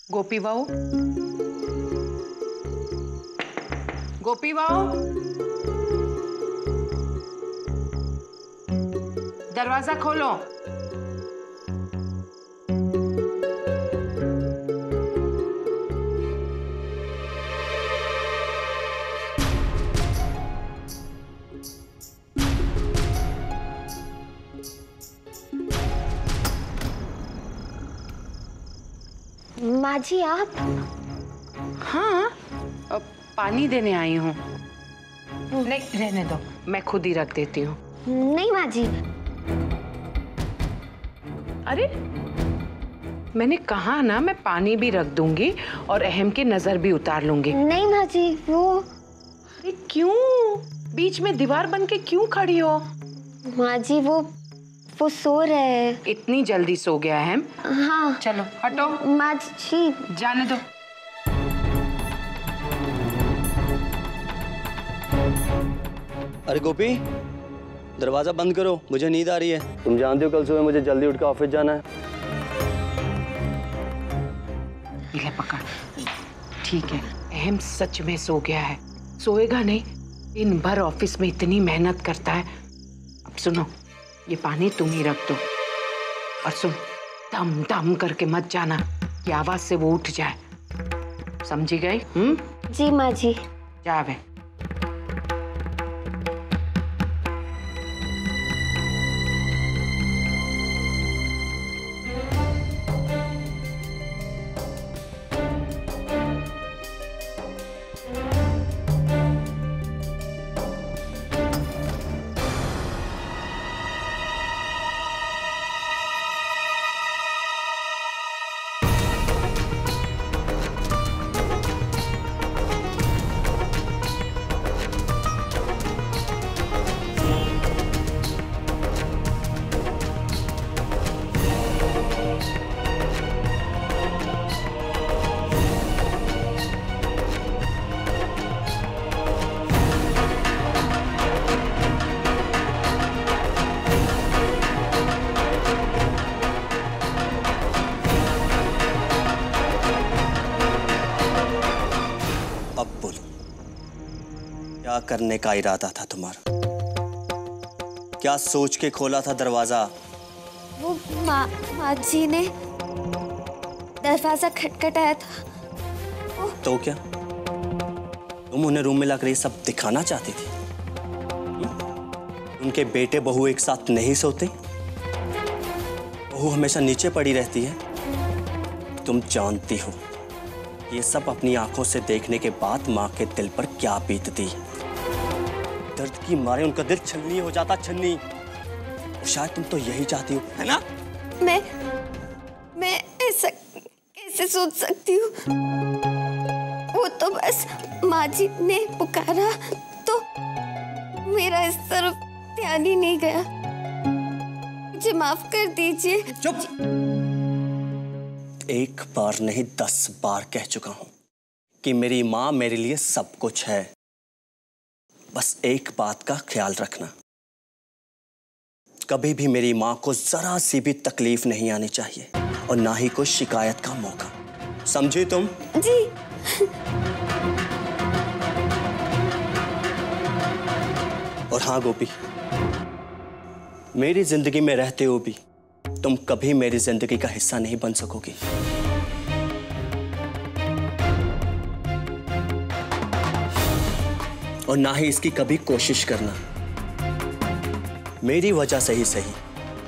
गोपी बहू, गोपी बहू, दरवाजा खोलो। माँ जी आप? हाँ, पानी देने आई हूँ। नहीं रहने दो, मैं खुद ही रख देती हूँ। नहीं माँ जी। अरे मैंने कहा ना, मैं पानी भी रख दूंगी और अहम की नजर भी उतार लूंगी। नहीं माँ जी, वो अरे क्यों बीच में दीवार बन के क्यों खड़ी हो? माँ जी वो सो रहे हैं। इतनी जल्दी सो गया अहम? हाँ। चलो हटो। माँ जी जाने दो। अरे गोपी, दरवाजा बंद करो, मुझे नींद आ रही है। तुम जानते हो कल सुबह मुझे जल्दी उठ के ऑफिस जाना है। ले पकड़। ठीक है, अहम सच में सो गया है। सोएगा नहीं, दिन भर ऑफिस में इतनी मेहनत करता है। अब सुनो, ये पानी तुम ही रख दो और सुन, दम दम करके मत जाना कि आवाज से वो उठ जाए। समझी गई? जी माँ जी। जावे। क्या करने का इरादा था तुम्हारा? क्या सोच के खोला था दरवाजा? वो माँ जी ने दरवाजा खटखटाया था। तो क्या तुम उन्हें रूम में लाकर ये सब दिखाना चाहती थी? उनके बेटे बहू एक साथ नहीं सोते? बहू हमेशा नीचे पड़ी रहती है। तुम जानती हो ये सब अपनी आंखों से देखने के बाद माँ के दिल पर क्या बीतती है। दर्द की मारे उनका दिल छलनी हो जाता, छलनी। शायद तुम तो यही चाहती हो, है ना? मैं ऐसा कैसे सोच सकती हूँ? वो तो बस माँ जी ने पुकारा तो मेरा इस तरफ ध्यान ही नहीं गया। मुझे माफ कर दीजिए। चुप। एक बार नहीं 10 बार कह चुका हूं कि मेरी माँ मेरे लिए सब कुछ है। बस एक बात का ख्याल रखना, कभी भी मेरी माँ को जरा सी भी तकलीफ नहीं आनी चाहिए और ना ही कोई शिकायत का मौका। समझी तुम? जी। और हाँ गोपी, मेरी जिंदगी में रहते हो भी तुम कभी मेरी जिंदगी का हिस्सा नहीं बन सकोगी। और ना ही इसकी कभी कोशिश करना। मेरी वजह से ही सही,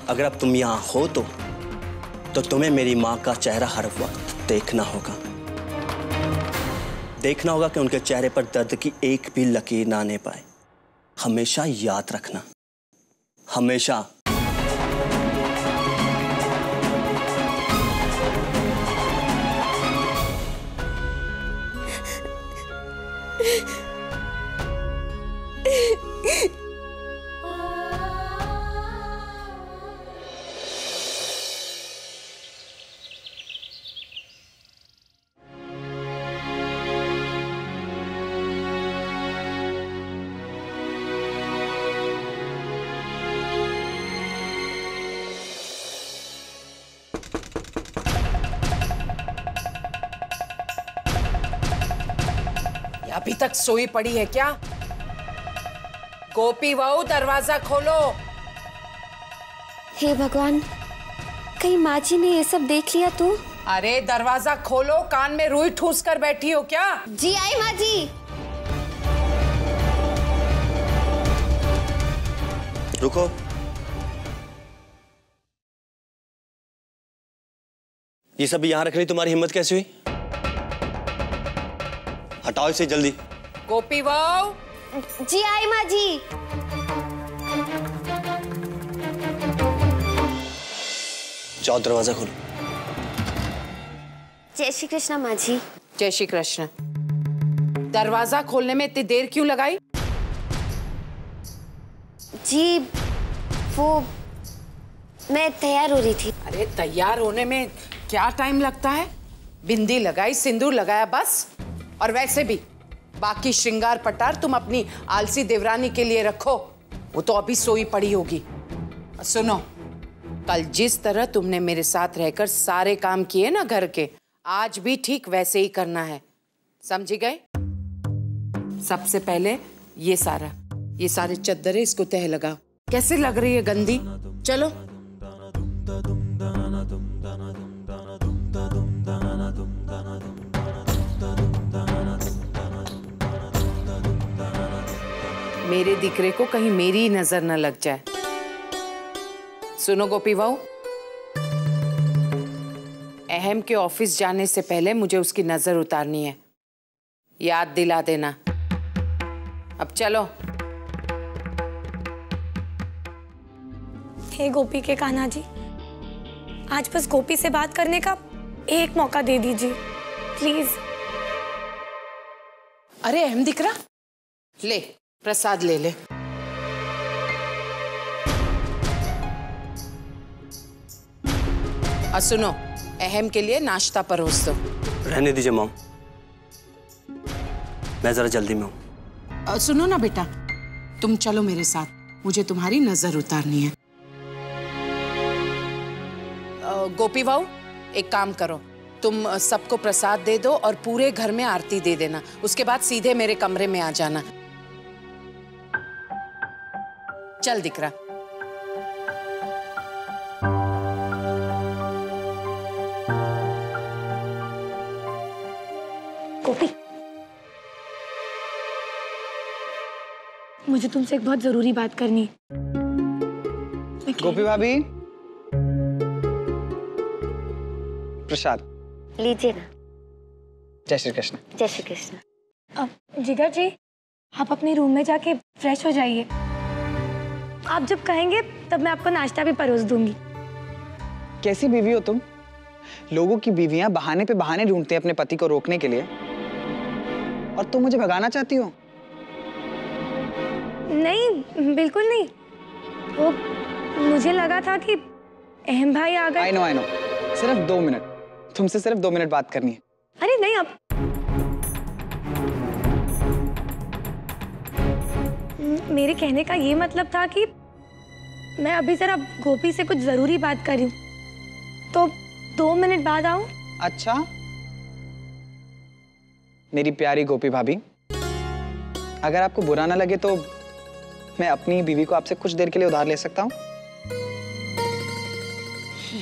अगर अब तुम यहां हो तो तुम्हें मेरी मां का चेहरा हर वक्त देखना होगा। देखना होगा कि उनके चेहरे पर दर्द की एक भी लकीर ना आने पाए। हमेशा याद रखना, हमेशा। अभी तक सोई पड़ी है क्या? गोपी बहू, दरवाजा खोलो। हे भगवान, कहीं माँ जी ने ये सब देख लिया तो? अरे दरवाजा खोलो, कान में रुई ठूस कर बैठी हो क्या? जी आई माँ जी। रुको। ये सब यहां रखने तुम्हारी हिम्मत कैसे हुई? हटाओ इसे जल्दी। गोपी बहू। जी आई माँ जी। जाओ दरवाजा खोलो। जय श्री कृष्णा माँ जी। जय श्री कृष्ण। दरवाजा खोलने में इतनी देर क्यों लगाई? जी वो मैं तैयार हो रही थी। अरे तैयार होने में क्या टाइम लगता है? बिंदी लगाई, सिंदूर लगाया, बस। और वैसे भी बाकी श्रृंगार पटार तुम अपनी आलसी देवरानी के लिए रखो, वो तो अभी सोई पड़ी होगी। सुनो, कल जिस तरह तुमने मेरे साथ रहकर सारे काम किए ना घर के, आज भी ठीक वैसे ही करना है, समझी गए? सबसे पहले ये सारे चद्दरें इसको तह लगाओ। कैसे लग रही है गंदी? चलो। मेरे दिकरे को कहीं मेरी नजर न लग जाए। सुनो गोपी बहू, अहम के ऑफिस जाने से पहले मुझे उसकी नजर उतारनी है, याद दिला देना। अब चलो। हे गोपी के कान्हा जी, आज बस गोपी से बात करने का एक मौका दे दीजिए प्लीज। अरे अहम दिकरा, ले प्रसाद ले ले। और सुनो, अहम के लिए नाश्ता परोस दो। रहने दीजिए मॉम, मैं जरा जल्दी में हूँ। सुनो ना बेटा, तुम चलो मेरे साथ, मुझे तुम्हारी नजर उतारनी है। गोपी बहू, एक काम करो, तुम सबको प्रसाद दे दो और पूरे घर में आरती दे देना। उसके बाद सीधे मेरे कमरे में आ जाना। चल दिकरा। गोपी, मुझे तुमसे एक बहुत जरूरी बात करनी है। गोपी भाभी, प्रसाद लीजिए ना। जय श्री कृष्ण। जय श्री कृष्ण। जिगर जी, आप अपने रूम में जाके फ्रेश हो जाइए। आप जब कहेंगे तब मैं आपको नाश्ता भी परोस दूंगी। कैसी बीवी हो तुम? लोगों की बीवियां बहाने पे बहाने ढूंढते हैं अपने पति को रोकने के लिए, और तुम मुझे भगाना चाहती हो? नहीं, बिल्कुल नहीं। वो मुझे लगा था कि अहम भाई आ गए। I know. सिर्फ 2 मिनट, तुमसे सिर्फ 2 मिनट बात करनी है। अरे नहीं, अब मेरे कहने का ये मतलब था कि मैं अभी जरा गोपी से कुछ जरूरी बात कर रही हूँ, तो 2 मिनट बाद आऊं? अच्छा, मेरी प्यारी गोपी भाभी, अगर आपको बुरा ना लगे तो मैं अपनी बीवी को आपसे कुछ देर के लिए उधार ले सकता हूँ?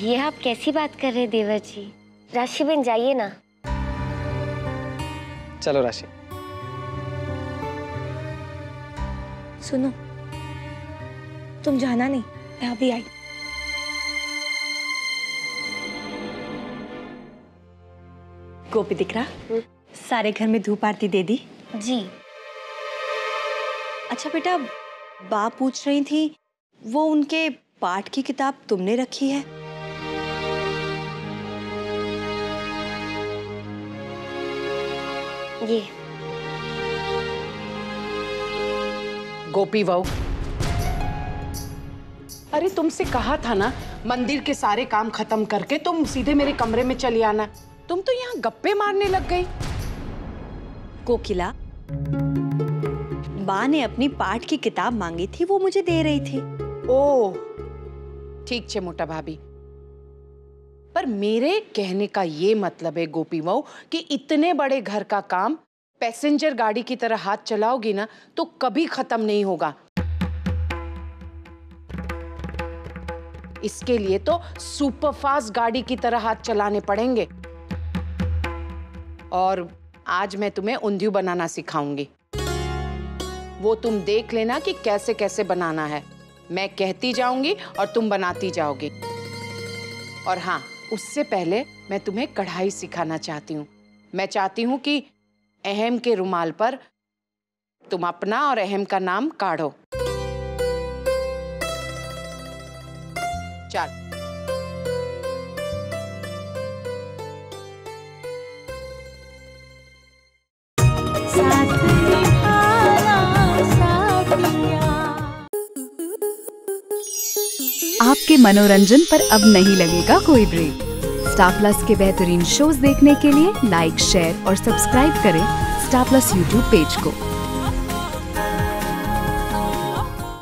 ये आप कैसी बात कर रहे हैं देवर जी? राशि बन जाइए ना। चलो राशि। सुनो, तुम जाना नहीं, मैं अभी आई। गोपी दिकरा, सारे घर में धूप आरती दे दी? जी। अच्छा बेटा, बा पूछ रही थी, वो उनके पाठ की किताब तुमने रखी है? ये गोपी बहू, अरे तुमसे कहा था ना, मंदिर के सारे काम खत्म करके तुम सीधे मेरे कमरे में चली आना। तुम तो यहाँ गप्पे मारने लग गई। कोकिला, बा ने अपनी पाठ की किताब मांगी थी, वो मुझे दे रही थी। ओह, ठीक छे मोटा भाभी, पर मेरे कहने का ये मतलब है गोपी बहू कि इतने बड़े घर का काम पैसेंजर गाड़ी की तरह हाथ चलाओगी ना तो कभी खत्म नहीं होगा। इसके लिए तो सुपरफास्ट गाड़ी की तरह हाथ चलाने पड़ेंगे। और आज मैं तुम्हें उंधियू बनाना सिखाऊंगी। वो तुम देख लेना कि कैसे कैसे बनाना है। मैं कहती जाऊंगी और तुम बनाती जाओगी। और हाँ, उससे पहले मैं तुम्हें कढ़ाई सिखाना चाहती हूँ। मैं चाहती हूँ कि अहम के रुमाल पर तुम अपना और अहम का नाम काढ़ो। चल। आपके मनोरंजन पर अब नहीं लगेगा कोई ब्रेक। स्टार प्लस के बेहतरीन शोज देखने के लिए लाइक, शेयर और सब्सक्राइब करें स्टार प्लस यूट्यूब पेज को।